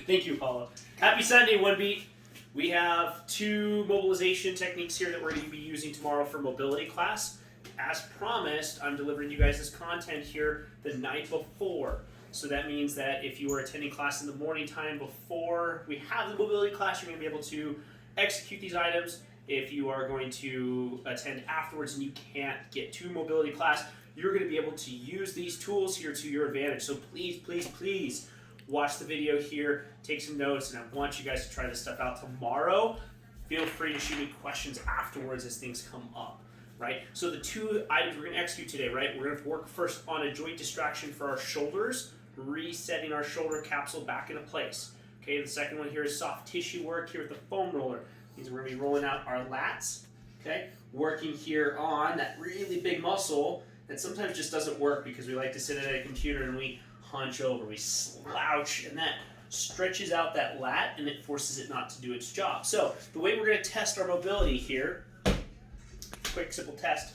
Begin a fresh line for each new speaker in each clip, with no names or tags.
Thank you, Paula. Happy Sunday, One Beat. We have two mobilization techniques here that we're going to be using tomorrow for mobility class. As promised, I'm delivering you guys this content here the night before. So that means that if you are attending class in the morning time before we have the mobility class, you're going to be able to execute these items. If you are going to attend afterwards and you can't get to mobility class, you're going to be able to use these tools here to your advantage. So please, please, please watch the video here, take some notes, and I want you guys to try this stuff out tomorrow. Feel free to shoot me questions afterwards as things come up, right? So the two items we're going to execute today, right? We're going to work first on a joint distraction for our shoulders, resetting our shoulder capsule back into place. Okay, the second one here is soft tissue work here with the foam roller. Means we're going to be rolling out our lats, okay? Working here on that really big muscle that sometimes just doesn't work because we like to sit at a computer and we hunch over, we slouch, and that stretches out that lat and it forces it not to do its job. So the way we're going to test our mobility here, quick simple test,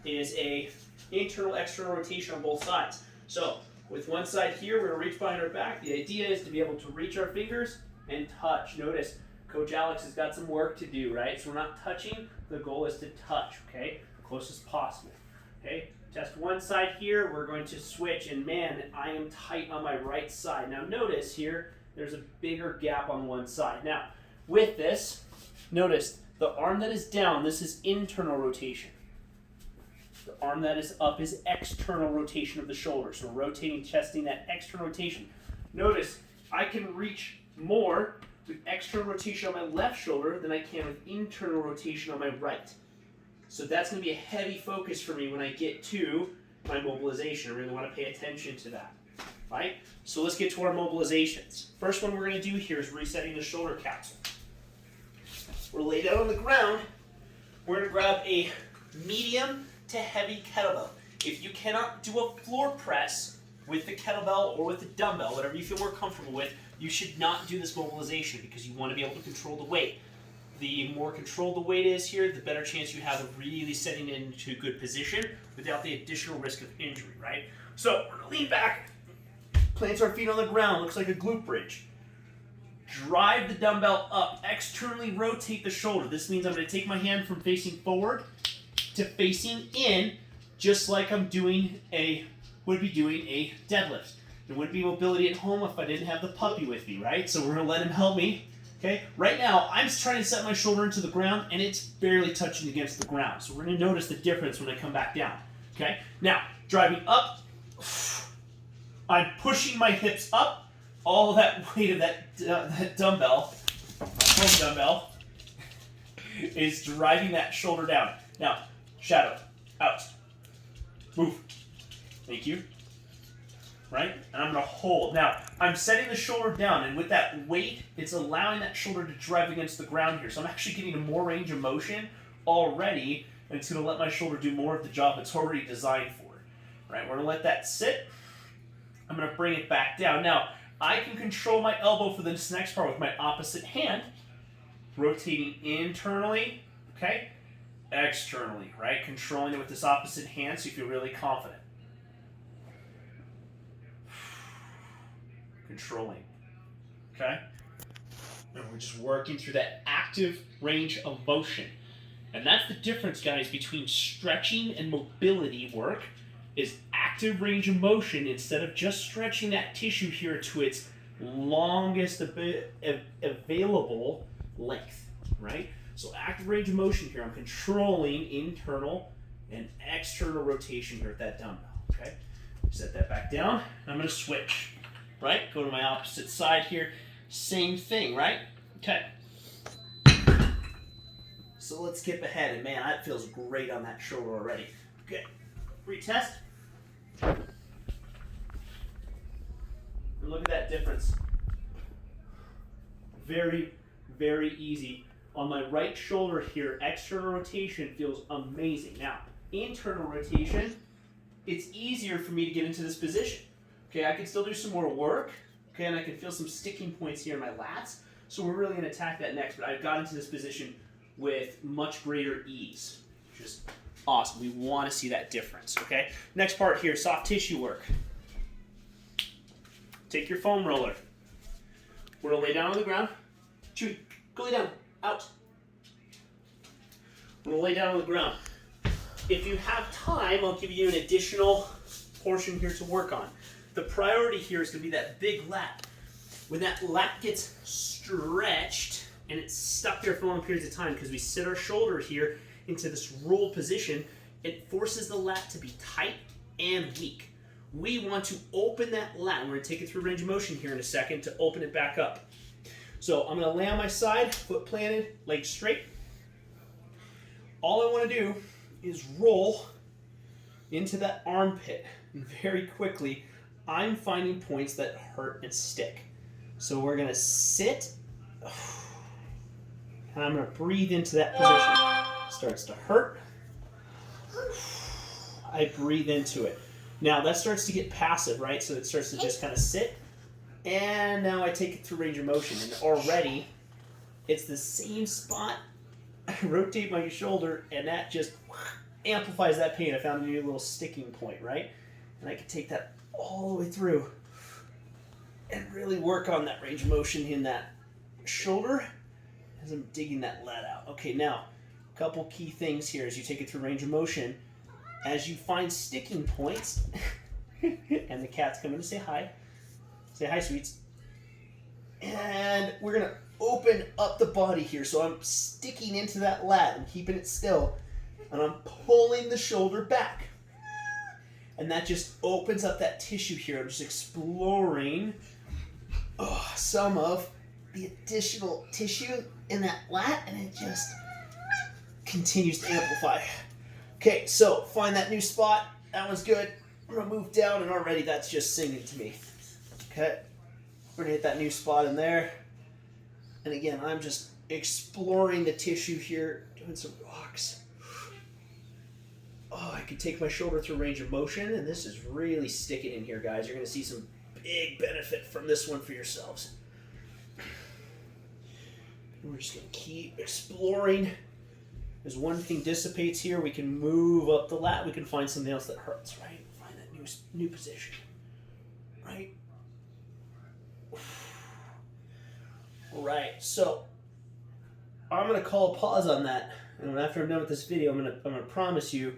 is a internal external rotation on both sides. So with one side here, we're going to reach behind our back. The idea is to be able to reach our fingers and touch. Notice Coach Alex has got some work to do, right? So we're not touching, the goal is to touch, okay? The closest possible, okay? Test one side here, we're going to switch, and man, I am tight on my right side. Now notice here, there's a bigger gap on one side. Now, with this, notice the arm that is down, this is internal rotation. The arm that is up is external rotation of the shoulder. So rotating, testing that external rotation. Notice I can reach more with external rotation on my left shoulder than I can with internal rotation on my right. So that's going to be a heavy focus for me when I get to my mobilization. I really want to pay attention to that, right? So let's get to our mobilizations. First one we're going to do here is resetting the shoulder capsule. We're laid out on the ground. We're going to grab a medium to heavy kettlebell. If you cannot do a floor press with the kettlebell or with the dumbbell, whatever you feel more comfortable with, you should not do this mobilization because you want to be able to control the weight. The more controlled the weight is here, the better chance you have of really setting it into a good position without the additional risk of injury, right? So we're going to lean back, plant our feet on the ground, looks like a glute bridge. Drive the dumbbell up, externally rotate the shoulder. This means I'm going to take my hand from facing forward to facing in, just like would be doing a deadlift. There wouldn't be mobility at home if I didn't have the puppy with me, right? So we're going to let him help me. Okay, right now I'm trying to set my shoulder into the ground and it's barely touching against the ground. So we're going to notice the difference when I come back down. Okay, now driving up, I'm pushing my hips up. All that weight of that dumbbell, my home dumbbell, is driving that shoulder down. Now, shadow, out, move. Thank you. Right? And I'm going to hold. Now, I'm setting the shoulder down, and with that weight, it's allowing that shoulder to drive against the ground here. So I'm actually getting more range of motion already, and it's going to let my shoulder do more of the job it's already designed for. Right? We're going to let that sit. I'm going to bring it back down. Now, I can control my elbow for this next part with my opposite hand, rotating internally, okay? Externally, right? Controlling it with this opposite hand so you feel really confident. Controlling, okay? And we're just working through that active range of motion. And that's the difference, guys, between stretching and mobility work is active range of motion instead of just stretching that tissue here to its longest available length, right? So active range of motion here, I'm controlling internal and external rotation here at that dumbbell, okay? Set that back down, and I'm going to switch. Right? Go to my opposite side here. Same thing, right? Okay. So let's skip ahead. And man, that feels great on that shoulder already. Okay. Retest. And look at that difference. Very, very easy. On my right shoulder here, external rotation feels amazing. Now, internal rotation, it's easier for me to get into this position. Okay, I can still do some more work, okay, and I can feel some sticking points here in my lats, so we're really going to attack that next, but I've got into this position with much greater ease, which is awesome. We want to see that difference, okay? Next part here, soft tissue work. Take your foam roller. We're gonna lay down on the ground. Chewy, go lay down. Out. We're gonna lay down on the ground. If you have time, I'll give you an additional portion here to work on. The priority here is gonna be that big lat. When that lat gets stretched and it's stuck there for long periods of time because we sit our shoulder here into this rolled position, it forces the lat to be tight and weak. We want to open that lat. We're going to take it through range of motion here in a second to open it back up. So I'm going to lay on my side, foot planted, legs straight. All I want to do is roll into that armpit. And very quickly, I'm finding points that hurt and stick. So we're going to sit, and I'm going to breathe into that position. Starts to hurt. I breathe into it. Now that starts to get passive, right? So it starts to just kind of sit. And now I take it through range of motion. And already, it's the same spot. I rotate my shoulder, and that just amplifies that pain. I found a new little sticking point, right? And I can take that all the way through and really work on that range of motion in that shoulder as I'm digging that lat out. Okay, now, a couple key things here as you take it through range of motion. As you find sticking points, and the cat's coming to say hi. Say hi, sweets. And we're going to open up the body here. So I'm sticking into that lat and keeping it still. And I'm pulling the shoulder back. And that just opens up that tissue here. I'm just exploring some of the additional tissue in that lat, and it just continues to amplify. Okay, so find that new spot. That was good. I'm going to move down, and already that's just singing to me. Okay, we're going to hit that new spot in there. And again, I'm just exploring the tissue here, doing some rocks. Oh, I can take my shoulder through range of motion, and this is really sticking in here, guys. You're going to see some big benefit from this one for yourselves. And we're just going to keep exploring. As one thing dissipates here, we can move up the lat. We can find something else that hurts, right? Find that new position, right? All right, so I'm going to call a pause on that. And after I'm done with this video, I'm going to promise you,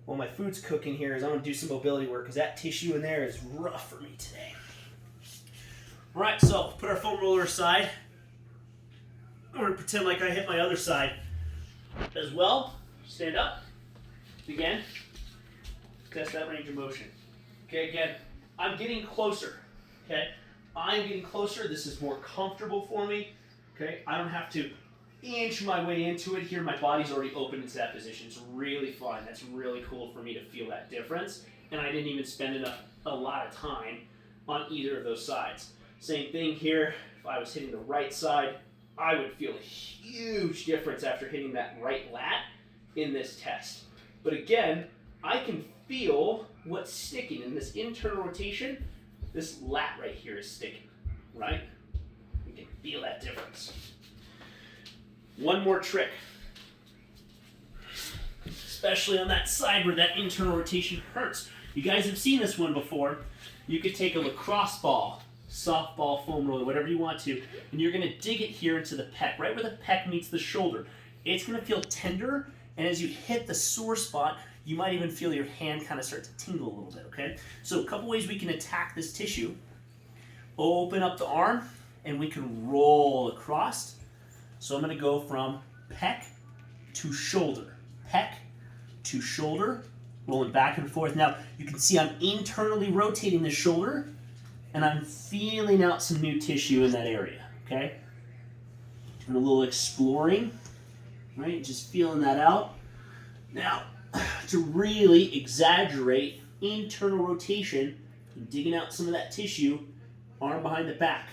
while my food's cooking here, is I'm going to do some mobility work because that tissue in there is rough for me today. All right, so put our foam roller aside. I'm going to pretend like I hit my other side as well. Stand up. Again. Test that range of motion. Okay, again, I'm getting closer. Okay, I'm getting closer. This is more comfortable for me. Okay, I don't have to inch my way into it here. My body's already open into that position. It's really fun. That's really cool for me to feel that difference. And I didn't even spend a lot of time on either of those sides. Same thing here. If I was hitting the right side, I would feel a huge difference after hitting that right lat in this test. But again, I can feel what's sticking in this internal rotation. This lat right here is sticking, right? You can feel that difference. One more trick, especially on that side where that internal rotation hurts. You guys have seen this one before. You could take a lacrosse ball, softball, foam roller, whatever you want to, and you're going to dig it here into the pec, right where the pec meets the shoulder. It's going to feel tender, and as you hit the sore spot, you might even feel your hand kind of start to tingle a little bit, okay? So a couple ways we can attack this tissue. Open up the arm, and we can roll across. So I'm going to go from pec to shoulder, rolling back and forth. Now, you can see I'm internally rotating the shoulder, and I'm feeling out some new tissue in that area, okay? Doing a little exploring, right? Just feeling that out. Now, to really exaggerate internal rotation, I'm digging out some of that tissue, arm behind the back.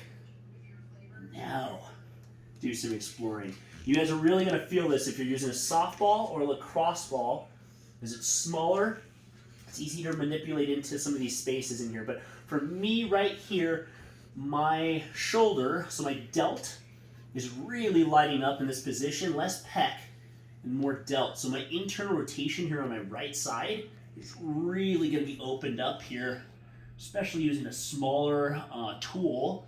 Now, do some exploring. You guys are really going to feel this if you're using a softball or a lacrosse ball. As it's smaller, it's easy to manipulate into some of these spaces in here. But for me right here, my shoulder, so my delt, is really lighting up in this position, less pec and more delt. So my internal rotation here on my right side is really going to be opened up here, especially using a smaller tool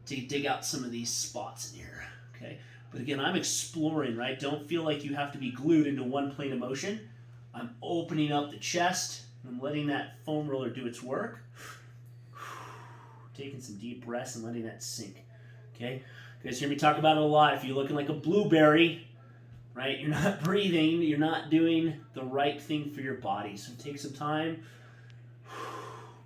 to dig out some of these spots in here. Okay, but again, I'm exploring, right? Don't feel like you have to be glued into one plane of motion. I'm opening up the chest. I'm letting that foam roller do its work. Taking some deep breaths and letting that sink. Okay, you guys hear me talk about it a lot. If you're looking like a blueberry, right? You're not breathing. You're not doing the right thing for your body. So take some time.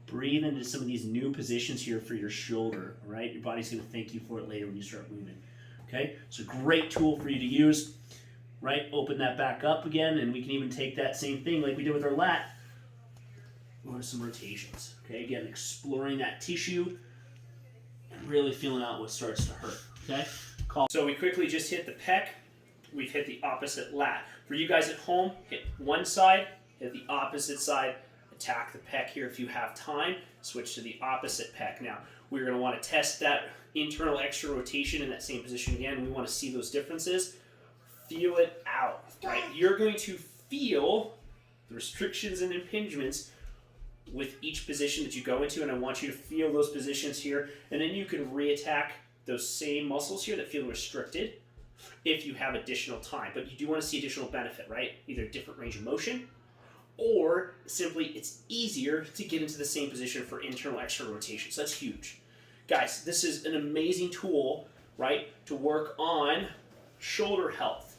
Breathe into some of these new positions here for your shoulder, right? Your body's going to thank you for it later when you start moving. Okay, it's a great tool for you to use, right? Open that back up again, and we can even take that same thing like we did with our lat. Go to some rotations. Okay, again, exploring that tissue and really feeling out what starts to hurt. Okay, so we quickly just hit the pec. We've hit the opposite lat. For you guys at home, hit one side, hit the opposite side. Attack the pec here if you have time. Switch to the opposite pec. Now, we're going to want to test that internal extra rotation in that same position again. We want to see those differences. Feel it out. Right? You're going to feel the restrictions and impingements with each position that you go into, and I want you to feel those positions here, and then you can re-attack those same muscles here that feel restricted if you have additional time. But you do want to see additional benefit, right? Either different range of motion, or simply it's easier to get into the same position for internal extra rotations. That's huge. Guys, this is an amazing tool, right, to work on shoulder health.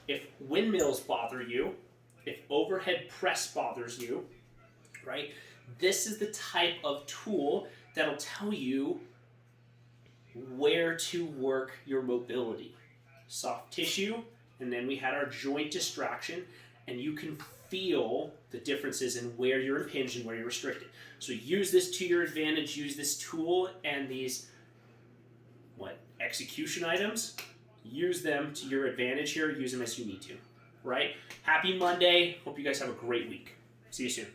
If windmills bother you, if overhead press bothers you, right, this is the type of tool that'll tell you where to work your mobility. Soft tissue, and then we had our joint distraction, and you can feel the differences in where you're impinged and where you're restricted. So use this to your advantage, use this tool and these execution items, use them to your advantage here, use them as you need to, right? Happy Monday. Hope you guys have a great week. See you soon.